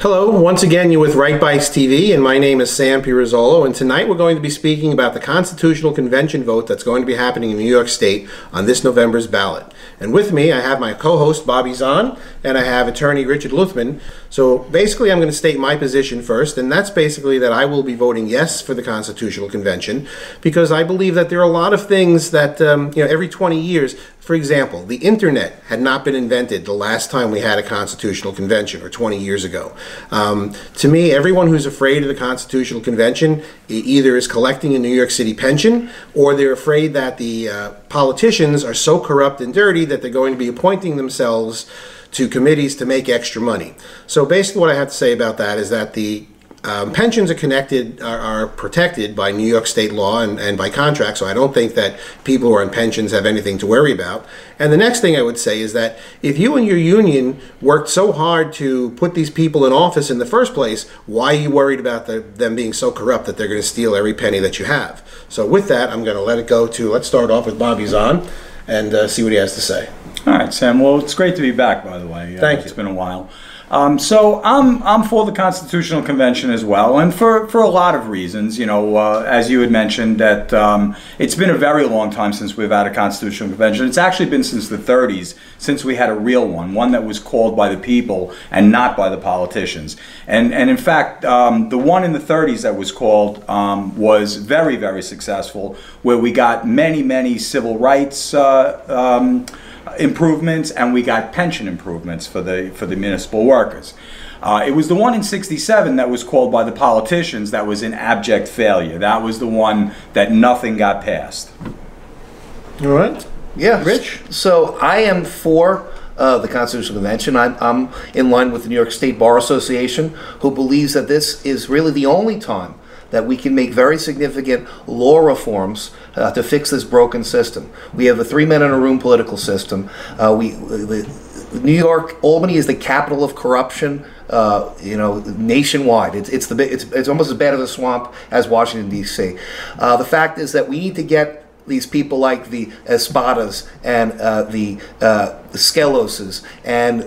Hello, once again you're with Right Bikes TV, and my name is Sam Pirozzolo, and tonight we're going to be speaking about the Constitutional Convention vote that's going to be happening in New York State on this November's ballot. And with me I have my co-host Bobby Zahn, and I have attorney Richard Luthmann. So basically I'm going to state my position first, and that's basically that I will be voting yes for the Constitutional Convention, because I believe that there are a lot of things that, every 20 years, for example, the internet had not been invented the last time we had a constitutional convention, or 20 years ago. To me, everyone who's afraid of the Constitutional Convention either is collecting a New York City pension, or they're afraid that the politicians are so corrupt and dirty that they're going to be appointing themselves to committees to make extra money. So basically what I have to say about that is that the pensions are protected by New York state law and by contract, so I don't think that people who are on pensions have anything to worry about. And the next thing I would say is that if you and your union worked so hard to put these people in office in the first place, why are you worried about them being so corrupt that they're going to steal every penny that you have? So with that, I'm going to let it go to, let's start off with Bobby Zahn and see what he has to say. All right, Sam. Well, it's great to be back, by the way. Thank you. It's been a while. So I'm for the Constitutional Convention as well, and for a lot of reasons. As you had mentioned, that it's been a very long time since we've had a Constitutional Convention. It's actually been since the 30s since we had a real one that was called by the people and not by the politicians. And in fact, the one in the 30s that was called was very, very successful, where we got many civil rights improvements, and we got pension improvements for the municipal workers. It was the one in '67 that was called by the politicians that was an abject failure. That was the one that nothing got passed. All right. Yeah, Rich? So I am for the Constitutional Convention. I'm in line with the New York State Bar Association, who believes that this is really the only time that we can make very significant law reforms to fix this broken system. We have a three-men-in-a-room political system. New York, Albany is the capital of corruption, nationwide. It's almost as bad as a swamp as Washington, D.C. The fact is that we need to get these people like the Espadas and the Skeloses and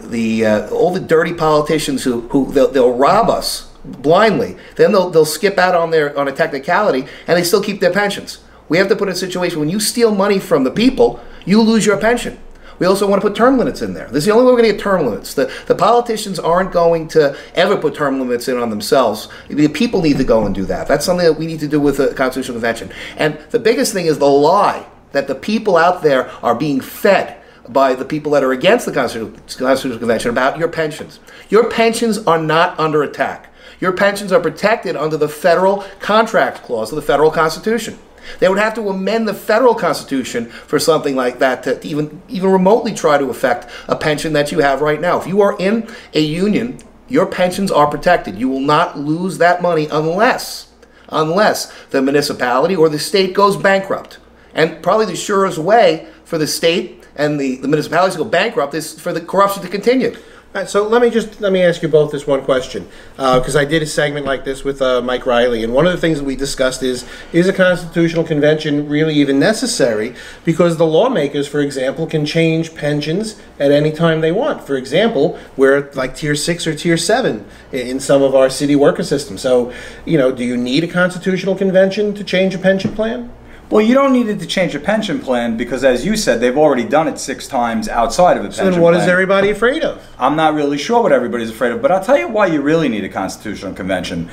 all the dirty politicians who they'll rob us blindly. Then they'll skip out on a technicality, and they still keep their pensions. We have to put in a situation when you steal money from the people, you lose your pension. We also want to put term limits in there. This is the only way we're going to get term limits. The politicians aren't going to ever put term limits in on themselves. The people need to go and do that. That's something that we need to do with the Constitutional Convention. And the biggest thing is the lie that the people out there are being fed by the people that are against the Constitutional Convention about your pensions. Your pensions are not under attack. Your pensions are protected under the federal contract clause of the federal Constitution. They would have to amend the federal Constitution for something like that to even remotely try to affect a pension that you have right now. If you are in a union, your pensions are protected. You will not lose that money unless the municipality or the state goes bankrupt. And probably the surest way for the state and the municipalities to go bankrupt is for the corruption to continue. All right, so let me ask you both this one question, because I did a segment like this with Mike Riley, and one of the things that we discussed is a constitutional convention really even necessary? Because the lawmakers, for example, can change pensions at any time they want. For example, we're like tier 6 or tier 7 in some of our city worker systems. So, do you need a constitutional convention to change a pension plan? Well, you don't need it to change a pension plan because, as you said, they've already done it 6 times outside of a pension plan. So then what is everybody afraid of? I'm not really sure what everybody's afraid of, but I'll tell you why you really need a constitutional convention.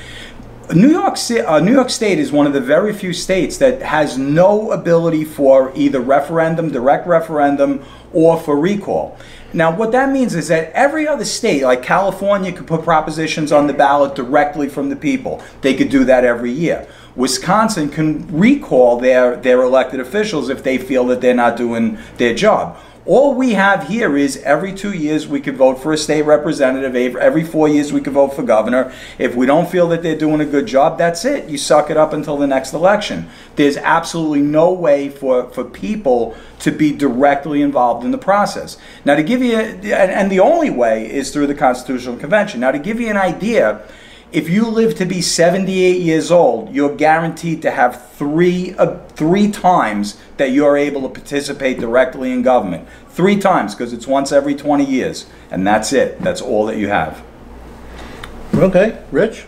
New York State is one of the very few states that has no ability for either referendum, direct referendum, or for recall. Now, what that means is that every other state, like California, could put propositions on the ballot directly from the people. They could do that every year. Wisconsin can recall their elected officials if they feel that they're not doing their job. All we have here is every 2 years we could vote for a state representative. Every 4 years we could vote for governor. If we don't feel that they're doing a good job, that's it. You suck it up until the next election. There's absolutely no way for people to be directly involved in the process. Now, to give you, and the only way is through the Constitutional Convention. Now, to give you an idea, if you live to be 78 years old, you're guaranteed to have three times that you're able to participate directly in government. 3 times, because it's once every 20 years. And that's it. That's all that you have. All Okay, Rich?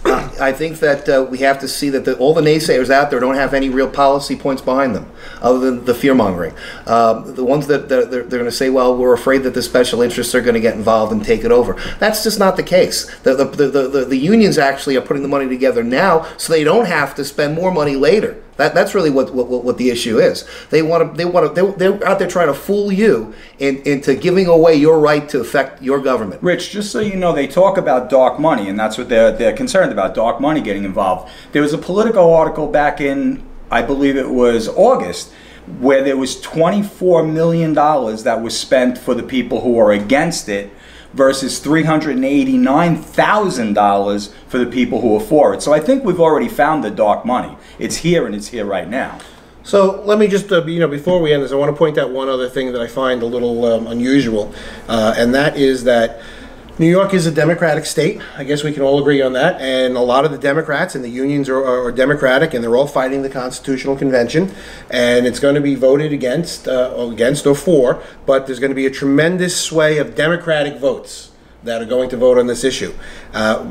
I think that we have to see that all the naysayers out there don't have any real policy points behind them, other than the fear-mongering. The ones that they're going to say, well, we're afraid that the special interests are going to get involved and take it over. That's just not the case. The unions actually are putting the money together now so they don't have to spend more money later. That's really what the issue is. They're out there trying to fool you into giving away your right to affect your government. Rich, just so you know, they talk about dark money, and that's what they're concerned about, dark money getting involved. There was a Politico article back in, I believe it was August, where there was $24 million that was spent for the people who are against it, versus $389,000 for the people who are for it. So I think we've already found the dark money. It's here, and it's here right now. So let me just, before we end this, I want to point out one other thing that I find a little unusual, and that is that New York is a Democratic state. I guess we can all agree on that. And a lot of the Democrats and the unions are Democratic, and they're all fighting the Constitutional Convention. And it's going to be voted against or for, but there's going to be a tremendous sway of Democratic votes that are going to vote on this issue.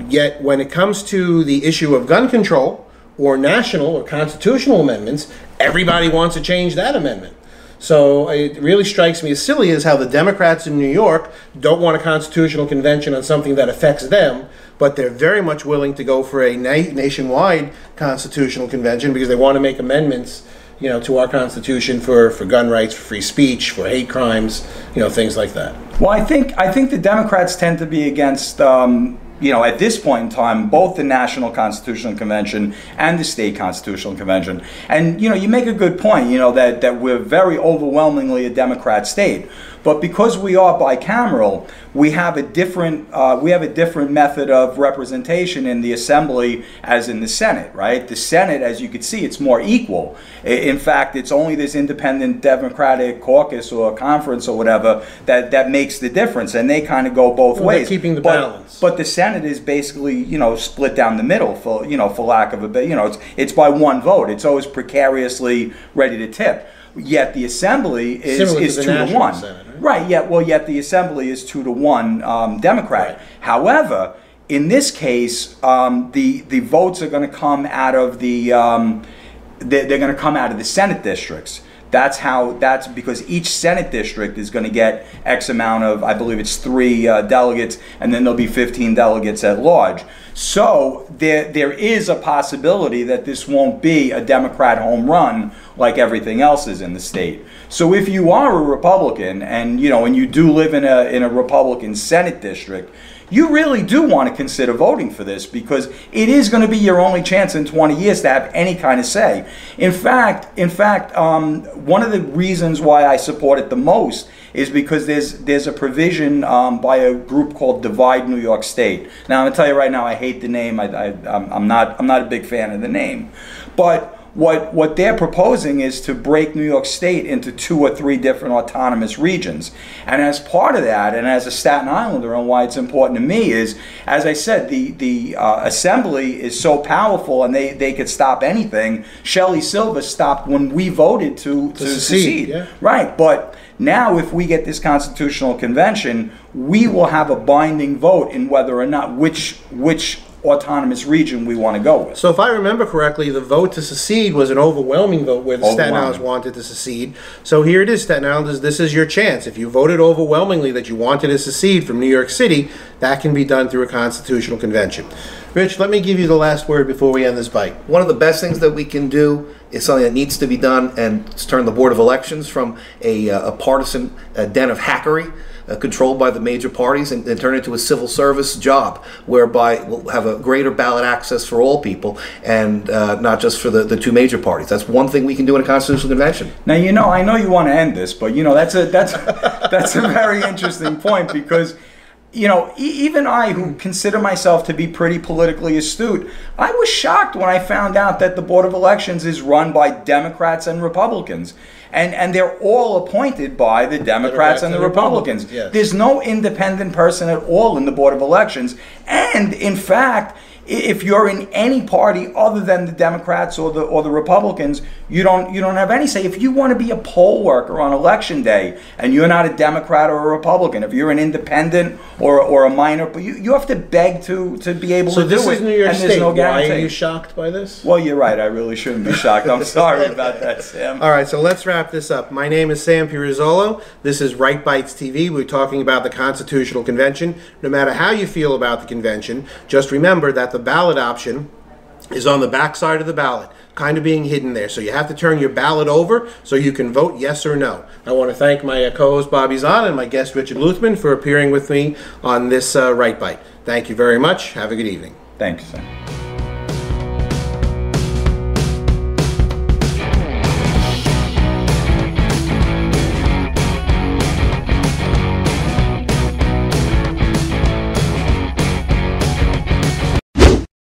Yet when it comes to the issue of gun control or national or constitutional amendments, everybody wants to change that amendment. So it really strikes me as silly as how the Democrats in New York don't want a constitutional convention on something that affects them, but they're very much willing to go for a nationwide constitutional convention because they want to make amendments, to our Constitution for gun rights, for free speech, for hate crimes, things like that. Well, I think the Democrats tend to be against at this point in time, both the National Constitutional Convention and the State Constitutional Convention. And, you make a good point, that we're very overwhelmingly a Democrat state. But because we are bicameral, we have a different method of representation in the Assembly as in the Senate, right? The Senate, as you can see, it's more equal. In fact, it's only this independent Democratic caucus or conference or whatever that makes the difference, and they kind of go both ways. Keeping the balance. But the Senate is basically, split down the middle, for lack of a bit. It's by one vote. It's always precariously ready to tip. Yet the Assembly is 2-1. Senate, right? Yet the Assembly is 2-1 Democrat. Right. However, in this case, the votes are going to come out of the they're going to come out of the Senate districts. That's because each Senate district is going to get X amount of, I believe it's 3 delegates, and then there'll be 15 delegates at large. So there is a possibility that this won't be a Democrat home run like everything else is in the state. So if you are a Republican and you do live in a Republican Senate district, you really do want to consider voting for this, because it is going to be your only chance in 20 years to have any kind of say. In fact, one of the reasons why I support it the most is because there's a provision by a group called Divide New York State. Now, I'm going to tell you right now, I hate the name. I'm not a big fan of the name, but what they're proposing is to break New York State into 2 or 3 different autonomous regions. And as part of that, and as a Staten Islander, and why it's important to me is, as I said, the Assembly is so powerful, and they could stop anything. Shelley Silver stopped when we voted to secede. Yeah. Right, but now if we get this constitutional convention, we will have a binding vote in whether or not which autonomous region we want to go with. So if I remember correctly, the vote to secede was an overwhelming vote where the Staten Islanders wanted to secede. So here it is, Staten Islanders, this is your chance. If you voted overwhelmingly that you wanted to secede from New York City, that can be done through a constitutional convention. Rich, let me give you the last word before we end this bite. One of the best things that we can do is something that needs to be done, and it's turn the Board of Elections from a partisan den of hackery controlled by the major parties and turn it into a civil service job, whereby we'll have a greater ballot access for all people, and not just for the 2 major parties. That's one thing we can do in a constitutional convention. Now, I know you want to end this, but that's a very interesting point, because even I, who consider myself to be pretty politically astute, I was shocked when I found out that the Board of Elections is run by Democrats and Republicans. And they're all appointed by the Democrats and the Republicans. Yes. There's no independent person at all in the Board of Elections. And, in fact, if you're in any party other than the Democrats or the Republicans, you don't have any say. If you want to be a poll worker on election day and you're not a Democrat or a Republican, if you're an independent or a minor, but you have to beg to be able to do it. So this is New York and there's State. no Why guarantee. are you shocked by this? Well, you're right. I really shouldn't be shocked. I'm sorry about that, Sam. All right, so let's wrap this up. My name is Sam Pirozzolo. This is Right Bites TV. We're talking about the Constitutional Convention. No matter how you feel about the convention, just remember that the ballot option is on the back side of the ballot, kind of being hidden there. So you have to turn your ballot over so you can vote yes or no. I want to thank my co-host Bobby Zahn and my guest Richard Luthmann for appearing with me on this Right Bite. Thank you very much. Have a good evening. Thank you, Sam.